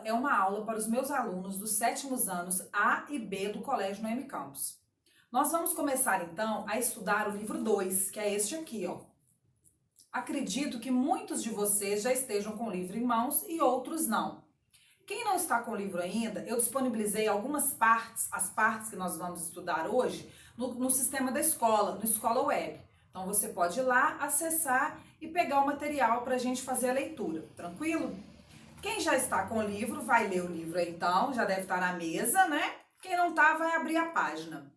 é uma aula para os meus alunos dos 7º anos A e B do Colégio Noemi Campos. Nós vamos começar então a estudar o livro 2, que é este aqui, ó. Acredito que muitos de vocês já estejam com o livro em mãos e outros não. Quem não está com o livro ainda, eu disponibilizei algumas partes, as partes que nós vamos estudar hoje, no sistema da escola, no Escola Web. Então você pode ir lá, acessar e pegar o material para a gente fazer a leitura, tranquilo? Quem já está com o livro, vai ler o livro aí, então, já deve estar na mesa, né? Quem não está, vai abrir a página.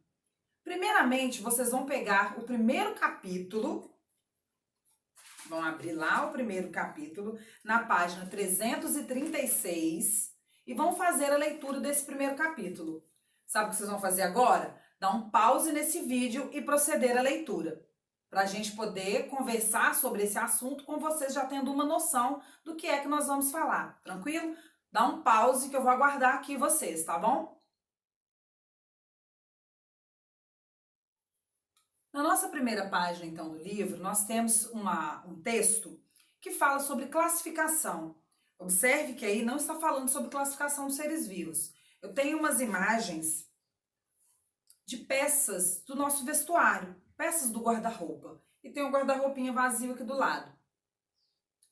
Primeiramente, vocês vão pegar o primeiro capítulo, vão abrir lá o primeiro capítulo, na página 336, e vão fazer a leitura desse primeiro capítulo. Sabe o que vocês vão fazer agora? Dar um pause nesse vídeo e proceder à leitura, para a gente poder conversar sobre esse assunto com vocês já tendo uma noção do que é que nós vamos falar, tranquilo? Dá um pause que eu vou aguardar aqui vocês, tá bom? Na nossa primeira página, então, do livro, nós temos um texto que fala sobre classificação. Observe que aí não está falando sobre classificação dos seres vivos. Eu tenho umas imagens de peças do nosso vestuário, peças do guarda-roupa. E tem um guarda-roupinha vazio aqui do lado.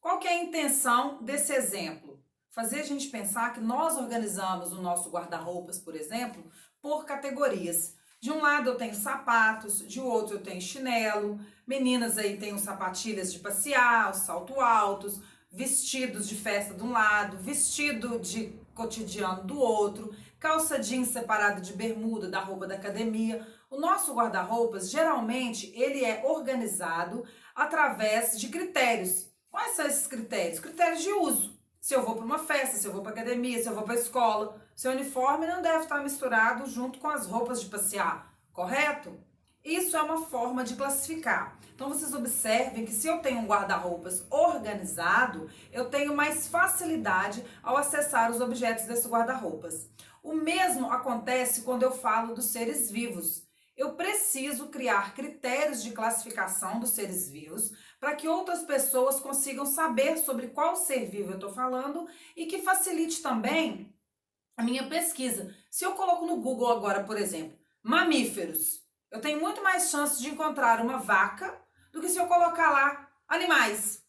Qual que é a intenção desse exemplo? Fazer a gente pensar que nós organizamos o nosso guarda-roupas, por exemplo, por categorias. De um lado eu tenho sapatos, de outro eu tenho chinelo, meninas aí tem os sapatilhas de passear, os salto altos, vestidos de festa de um lado, vestido de cotidiano do outro, calça jeans separado de bermuda da roupa da academia. O nosso guarda-roupas, geralmente, ele é organizado através de critérios. Quais são esses critérios? Critérios de uso. Se eu vou para uma festa, se eu vou para academia, se eu vou para a escola, seu uniforme não deve estar misturado junto com as roupas de passear, correto? Isso é uma forma de classificar. Então vocês observem que se eu tenho um guarda-roupas organizado, eu tenho mais facilidade ao acessar os objetos desse guarda-roupas. O mesmo acontece quando eu falo dos seres vivos. Eu preciso criar critérios de classificação dos seres vivos para que outras pessoas consigam saber sobre qual ser vivo eu estou falando e que facilite também a minha pesquisa. Se eu coloco no Google agora, por exemplo, mamíferos, eu tenho muito mais chance de encontrar uma vaca do que se eu colocar lá animais.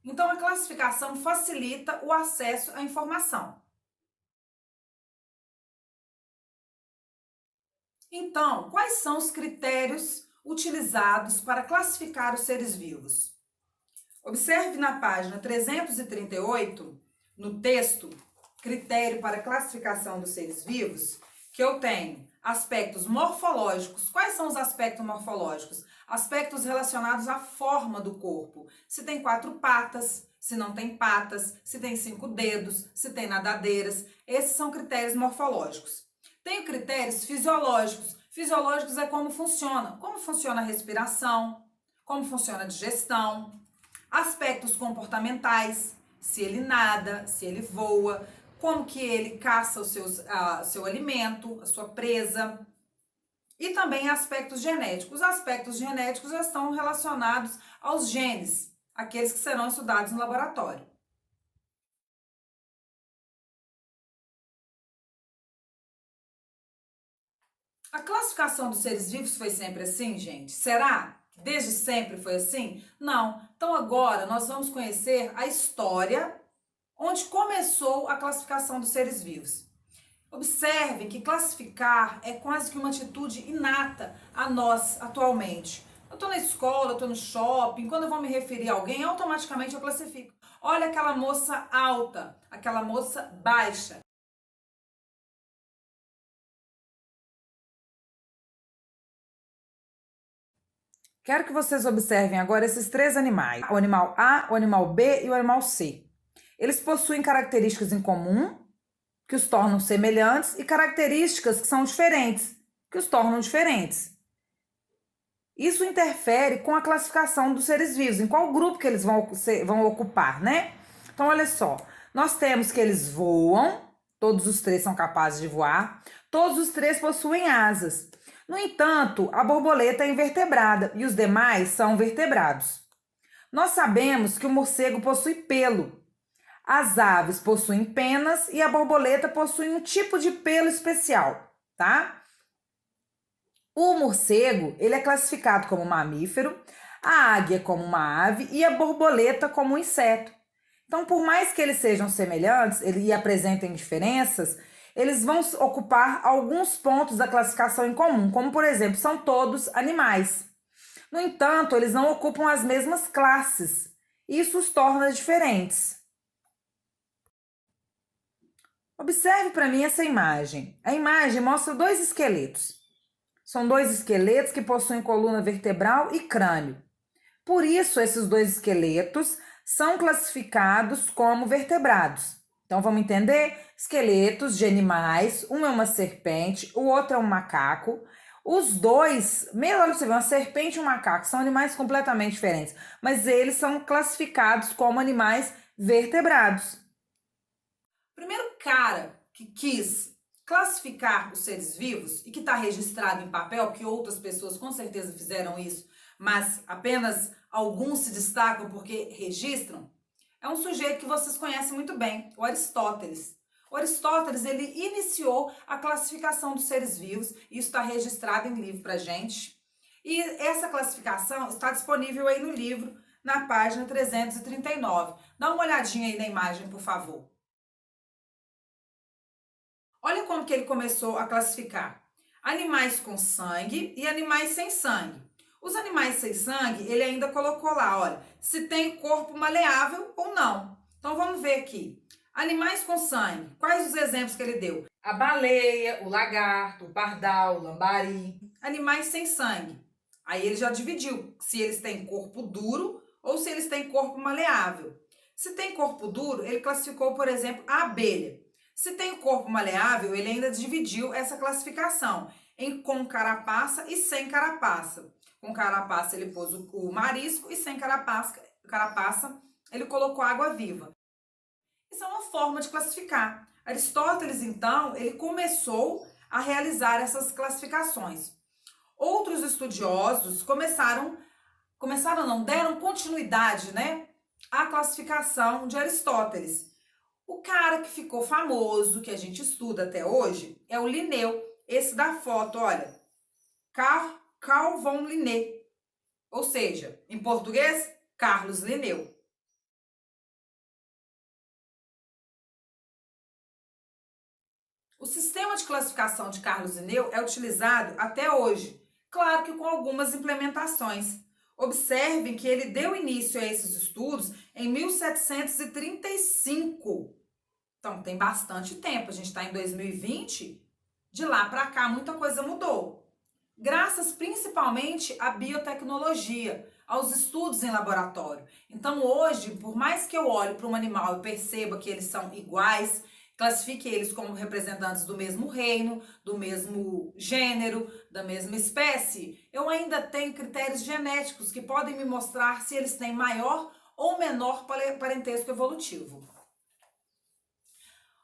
Então a classificação facilita o acesso à informação. Então, quais são os critérios utilizados para classificar os seres vivos? Observe na página 338, no texto, critério para classificação dos seres vivos, que eu tenho aspectos morfológicos. Quais são os aspectos morfológicos? Aspectos relacionados à forma do corpo. Se tem 4 patas, se não tem patas, se tem 5 dedos, se tem nadadeiras. Esses são critérios morfológicos. Tenho critérios fisiológicos. Fisiológicos é como funciona a respiração, como funciona a digestão. Aspectos comportamentais, se ele nada, se ele voa, como que ele caça seu alimento, a sua presa. E também aspectos genéticos. Os aspectos genéticos estão relacionados aos genes, aqueles que serão estudados no laboratório. A classificação dos seres vivos foi sempre assim, gente? Será que desde sempre foi assim? Não. Então agora nós vamos conhecer a história onde começou a classificação dos seres vivos. Observem que classificar é quase que uma atitude inata a nós atualmente. Eu estou na escola, eu estou no shopping, quando eu vou me referir a alguém, automaticamente eu classifico. Olha aquela moça alta, aquela moça baixa. Quero que vocês observem agora esses 3 animais. O animal A, o animal B e o animal C. Eles possuem características em comum, que os tornam semelhantes, e características que são diferentes, que os tornam diferentes. Isso interfere com a classificação dos seres vivos, em qual grupo que eles vão ocupar, né? Então, olha só, nós temos que eles voam, todos os 3 são capazes de voar, todos os 3 possuem asas. No entanto, a borboleta é invertebrada e os demais são vertebrados. Nós sabemos que o morcego possui pelo. As aves possuem penas e a borboleta possui um tipo de pelo especial, tá? O morcego, ele é classificado como mamífero, a águia como uma ave e a borboleta como um inseto. Então, por mais que eles sejam semelhantes e apresentem diferenças, eles vão ocupar alguns pontos da classificação em comum, como por exemplo, são todos animais. No entanto, eles não ocupam as mesmas classes. Isso os torna diferentes. Observe para mim essa imagem. A imagem mostra dois esqueletos. São dois esqueletos que possuem coluna vertebral e crânio. Por isso, esses dois esqueletos são classificados como vertebrados. Então, vamos entender? Esqueletos de animais, um é uma serpente, o outro é um macaco. Os dois, olha você vê, uma serpente e um macaco, são animais completamente diferentes, mas eles são classificados como animais vertebrados. O primeiro cara que quis classificar os seres vivos e que está registrado em papel, que outras pessoas com certeza fizeram isso, mas apenas alguns se destacam porque registram, é um sujeito que vocês conhecem muito bem, o Aristóteles. O Aristóteles, ele iniciou a classificação dos seres vivos, isso está registrado em livro pra gente, e essa classificação está disponível aí no livro, na página 339. Dá uma olhadinha aí na imagem, por favor. Olha como que ele começou a classificar. Animais com sangue e animais sem sangue. Os animais sem sangue, ele ainda colocou lá, olha, se tem corpo maleável ou não. Então vamos ver aqui. Animais com sangue, quais os exemplos que ele deu? A baleia, o lagarto, o pardal, o lambari. Animais sem sangue. Aí ele já dividiu se eles têm corpo duro ou se eles têm corpo maleável. Se tem corpo duro, ele classificou, por exemplo, a abelha. Se tem corpo maleável, ele ainda dividiu essa classificação em com carapaça e sem carapaça. Com carapaça ele pôs o marisco e sem carapaça ele colocou água viva. Isso é uma forma de classificar. Aristóteles, então, ele começou a realizar essas classificações. Outros estudiosos deram continuidade, né, à classificação de Aristóteles. O cara que ficou famoso, que a gente estuda até hoje, é o Linneu. Esse da foto, olha, Carl von Linné. Ou seja, em português, Carlos Linneu. O sistema de classificação de Carlos Linneu é utilizado até hoje, claro que com algumas implementações. Observem que ele deu início a esses estudos em 1735. Então, tem bastante tempo, a gente está em 2020, de lá para cá muita coisa mudou. Graças principalmente à biotecnologia, aos estudos em laboratório. Então, hoje, por mais que eu olhe para um animal e perceba que eles são iguais, classifique eles como representantes do mesmo reino, do mesmo gênero, da mesma espécie, eu ainda tenho critérios genéticos que podem me mostrar se eles têm maior ou menor parentesco evolutivo.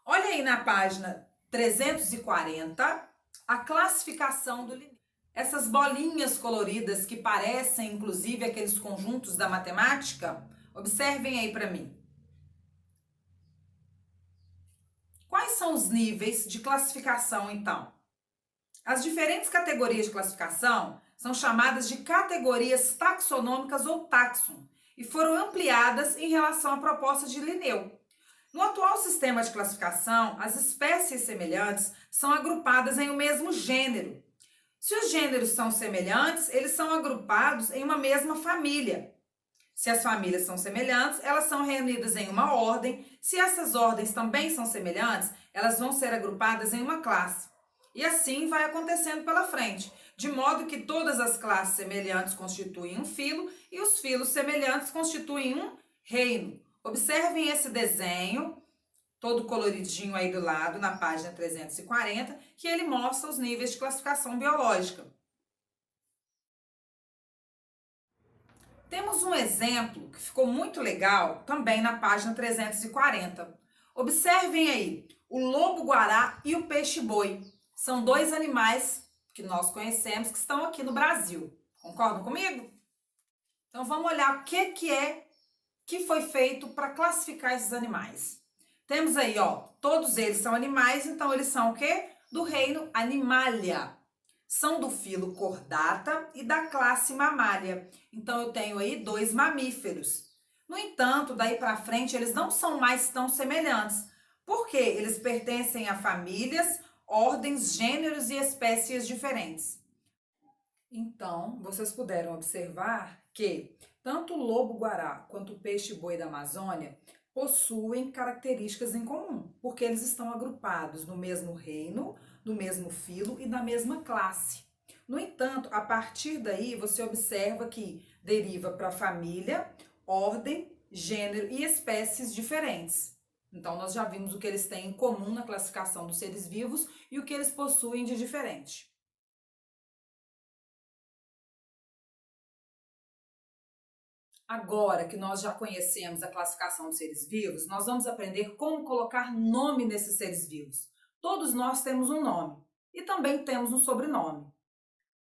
Olha aí na página 340 a classificação do Linné. Essas bolinhas coloridas que parecem inclusive aqueles conjuntos da matemática, observem aí para mim. Quais são os níveis de classificação então? As diferentes categorias de classificação são chamadas de categorias taxonômicas ou taxon e foram ampliadas em relação à proposta de Linneu. No atual sistema de classificação, as espécies semelhantes são agrupadas em um mesmo gênero. Se os gêneros são semelhantes, eles são agrupados em uma mesma família. Se as famílias são semelhantes, elas são reunidas em uma ordem. Se essas ordens também são semelhantes, elas vão ser agrupadas em uma classe. E assim vai acontecendo pela frente, de modo que todas as classes semelhantes constituem um filo e os filos semelhantes constituem um reino. Observem esse desenho, todo coloridinho aí do lado, na página 340, que ele mostra os níveis de classificação biológica. Temos um exemplo que ficou muito legal também na página 340. Observem aí, o lobo-guará e o peixe-boi. São dois animais que nós conhecemos que estão aqui no Brasil. Concordam comigo? Então vamos olhar o que é que foi feito para classificar esses animais. Temos aí, ó, todos eles são animais, então eles são o quê? Do reino Animalia. São do filo Chordata e da classe Mammalia. Então eu tenho aí 2 mamíferos. No entanto, daí para frente eles não são mais tão semelhantes, porque eles pertencem a famílias, ordens, gêneros e espécies diferentes. Então, vocês puderam observar que tanto o lobo-guará quanto o peixe-boi da Amazônia possuem características em comum, porque eles estão agrupados no mesmo reino, no mesmo filo e na mesma classe. No entanto, a partir daí você observa que deriva para família, ordem, gênero e espécies diferentes. Então, nós já vimos o que eles têm em comum na classificação dos seres vivos e o que eles possuem de diferente. Agora que nós já conhecemos a classificação dos seres vivos, nós vamos aprender como colocar nome nesses seres vivos. Todos nós temos um nome e também temos um sobrenome.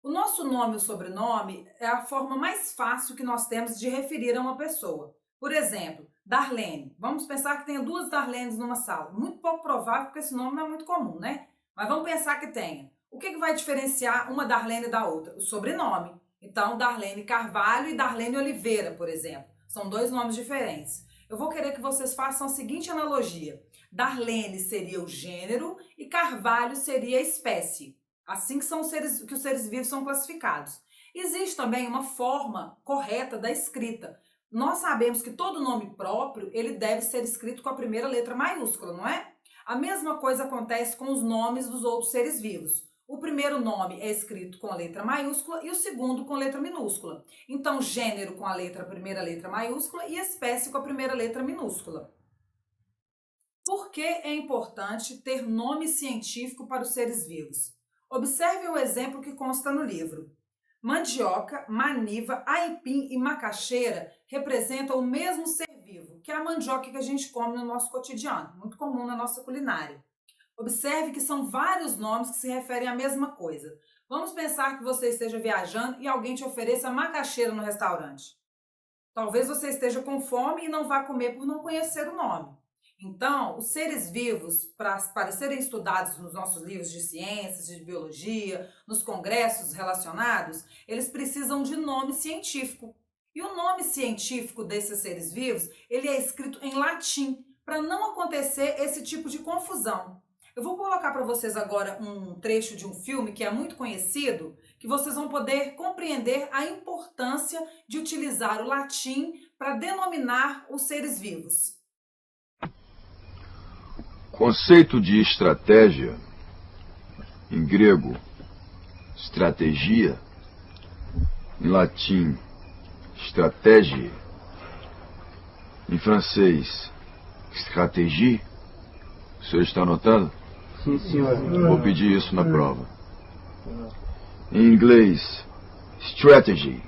O nosso nome e o sobrenome é a forma mais fácil que nós temos de referir a uma pessoa. Por exemplo, Darlene. Vamos pensar que tenha 2 Darlenes numa sala. Muito pouco provável, porque esse nome não é muito comum, né? Mas vamos pensar que tenha. O que vai diferenciar uma Darlene da outra? O sobrenome. Então, Darlene Carvalho e Darlene Oliveira, por exemplo. São 2 nomes diferentes. Eu vou querer que vocês façam a seguinte analogia. Darlene seria o gênero e Carvalho seria a espécie. Assim que os seres vivos são classificados. Existe também uma forma correta da escrita. Nós sabemos que todo nome próprio, ele deve ser escrito com a primeira letra maiúscula, não é? A mesma coisa acontece com os nomes dos outros seres vivos. O primeiro nome é escrito com a letra maiúscula e o segundo com a letra minúscula. Então, gênero com a primeira letra maiúscula e espécie com a primeira letra minúscula. Por que é importante ter nome científico para os seres vivos? Observe o exemplo que consta no livro. Mandioca, maniva, aipim e macaxeira representam o mesmo ser vivo, que é a mandioca que a gente come no nosso cotidiano, muito comum na nossa culinária. Observe que são vários nomes que se referem à mesma coisa. Vamos pensar que você esteja viajando e alguém te ofereça macaxeira no restaurante. Talvez você esteja com fome e não vá comer por não conhecer o nome. Então, os seres vivos, para serem estudados nos nossos livros de ciências, de biologia, nos congressos relacionados, eles precisam de nome científico. E o nome científico desses seres vivos, ele é escrito em latim, para não acontecer esse tipo de confusão. Eu vou colocar para vocês agora um trecho de um filme que é muito conhecido, que vocês vão poder compreender a importância de utilizar o latim para denominar os seres vivos. Conceito de estratégia, em grego, estratégia, em latim, stratégie, em francês, stratégie. O senhor está anotando? Sim, senhor. Vou pedir isso na prova. Em inglês, strategy.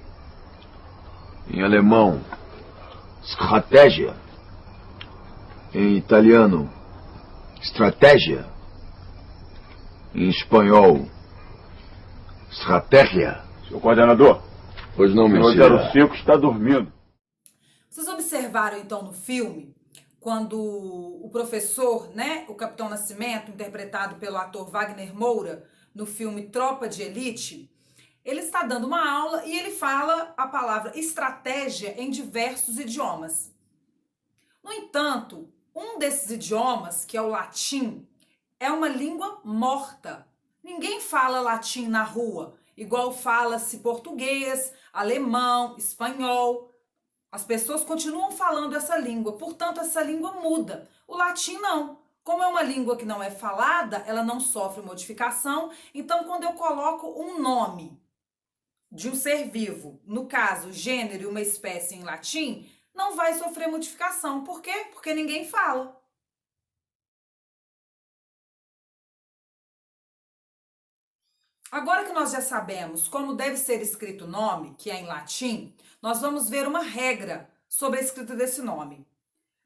Em alemão, stratégia. Em italiano, estratégia. Em espanhol, estratégia. Senhor coordenador, Pois não, o meu senhor 05 está dormindo. Vocês observaram então no filme, quando o professor, né, o Capitão Nascimento, interpretado pelo ator Wagner Moura, no filme Tropa de Elite, ele está dando uma aula e ele fala a palavra estratégia em diversos idiomas. No entanto, um desses idiomas, que é o latim, é uma língua morta. Ninguém fala latim na rua, igual fala-se português, alemão, espanhol. As pessoas continuam falando essa língua, portanto, essa língua muda. O latim não. Como é uma língua que não é falada, ela não sofre modificação. Então, quando eu coloco um nome de um ser vivo, no caso, gênero e uma espécie em latim, não vai sofrer modificação. Por quê? Porque ninguém fala. Agora que nós já sabemos como deve ser escrito o nome, que é em latim, nós vamos ver uma regra sobre a escrita desse nome.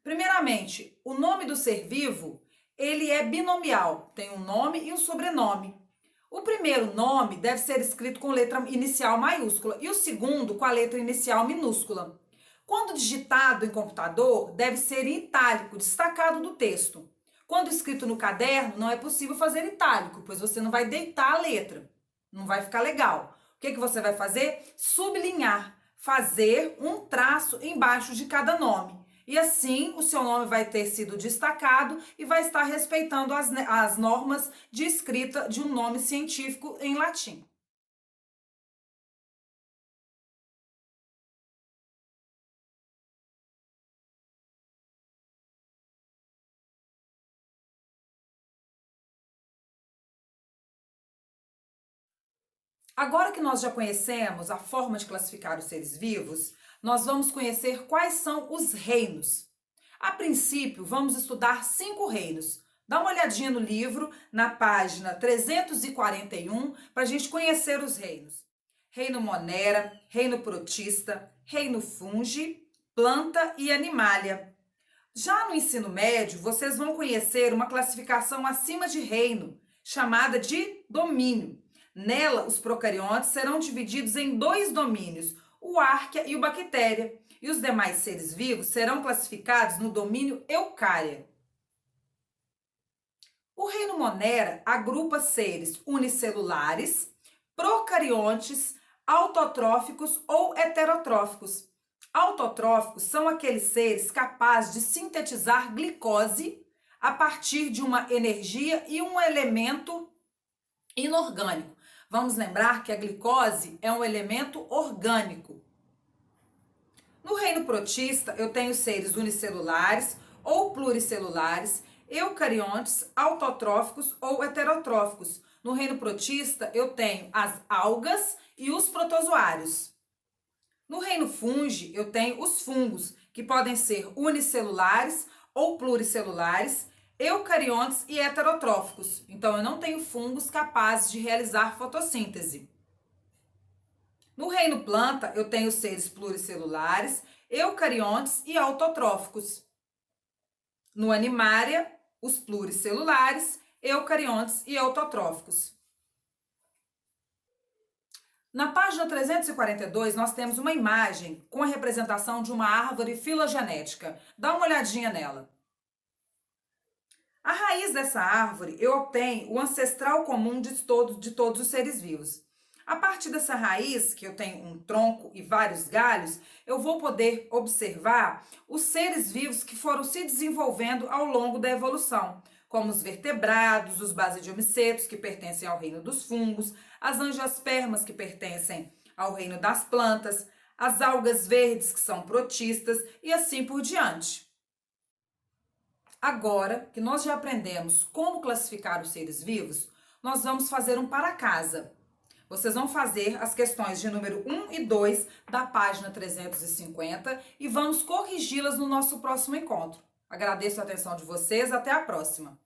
Primeiramente, o nome do ser vivo, ele é binomial, tem um nome e um sobrenome. O primeiro nome deve ser escrito com letra inicial maiúscula e o segundo com a letra inicial minúscula. Quando digitado em computador, deve ser em itálico, destacado do texto. Quando escrito no caderno, não é possível fazer itálico, pois você não vai deitar a letra. Não vai ficar legal. O que você vai fazer? Sublinhar, fazer um traço embaixo de cada nome. E assim o seu nome vai ter sido destacado e vai estar respeitando as normas de escrita de um nome científico em latim. Agora que nós já conhecemos a forma de classificar os seres vivos, nós vamos conhecer quais são os reinos. A princípio, vamos estudar 5 reinos. Dá uma olhadinha no livro, na página 341, para a gente conhecer os reinos. Reino Monera, Reino Protista, Reino Fungi, Planta e Animalia. Já no ensino médio, vocês vão conhecer uma classificação acima de reino, chamada de domínio. Nela, os procariontes serão divididos em 2 domínios, o Arquea e o Bactéria, e os demais seres vivos serão classificados no domínio Eucária. O reino Monera agrupa seres unicelulares, procariontes, autotróficos ou heterotróficos. Autotróficos são aqueles seres capazes de sintetizar glicose a partir de uma energia e um elemento inorgânico. Vamos lembrar que a glicose é um elemento orgânico. No reino protista, eu tenho seres unicelulares ou pluricelulares, eucariontes, autotróficos ou heterotróficos. No reino protista, eu tenho as algas e os protozoários. No reino fungi, eu tenho os fungos, que podem ser unicelulares ou pluricelulares, eucariontes e heterotróficos. Então, eu não tenho fungos capazes de realizar fotossíntese. No reino planta, eu tenho seres pluricelulares, eucariontes e autotróficos. No animária, os pluricelulares, eucariontes e autotróficos. Na página 342, nós temos uma imagem com a representação de uma árvore filogenética. Dá uma olhadinha nela. A raiz dessa árvore, eu obtenho o ancestral comum de todos os seres vivos. A partir dessa raiz, que eu tenho um tronco e vários galhos, eu vou poder observar os seres vivos que foram se desenvolvendo ao longo da evolução, como os vertebrados, os basidiomicetos, que pertencem ao reino dos fungos, as angiospermas, que pertencem ao reino das plantas, as algas verdes, que são protistas, e assim por diante. Agora que nós já aprendemos como classificar os seres vivos, nós vamos fazer um para casa. Vocês vão fazer as questões de número 1 e 2 da página 350 e vamos corrigi-las no nosso próximo encontro. Agradeço a atenção de vocês, até a próxima!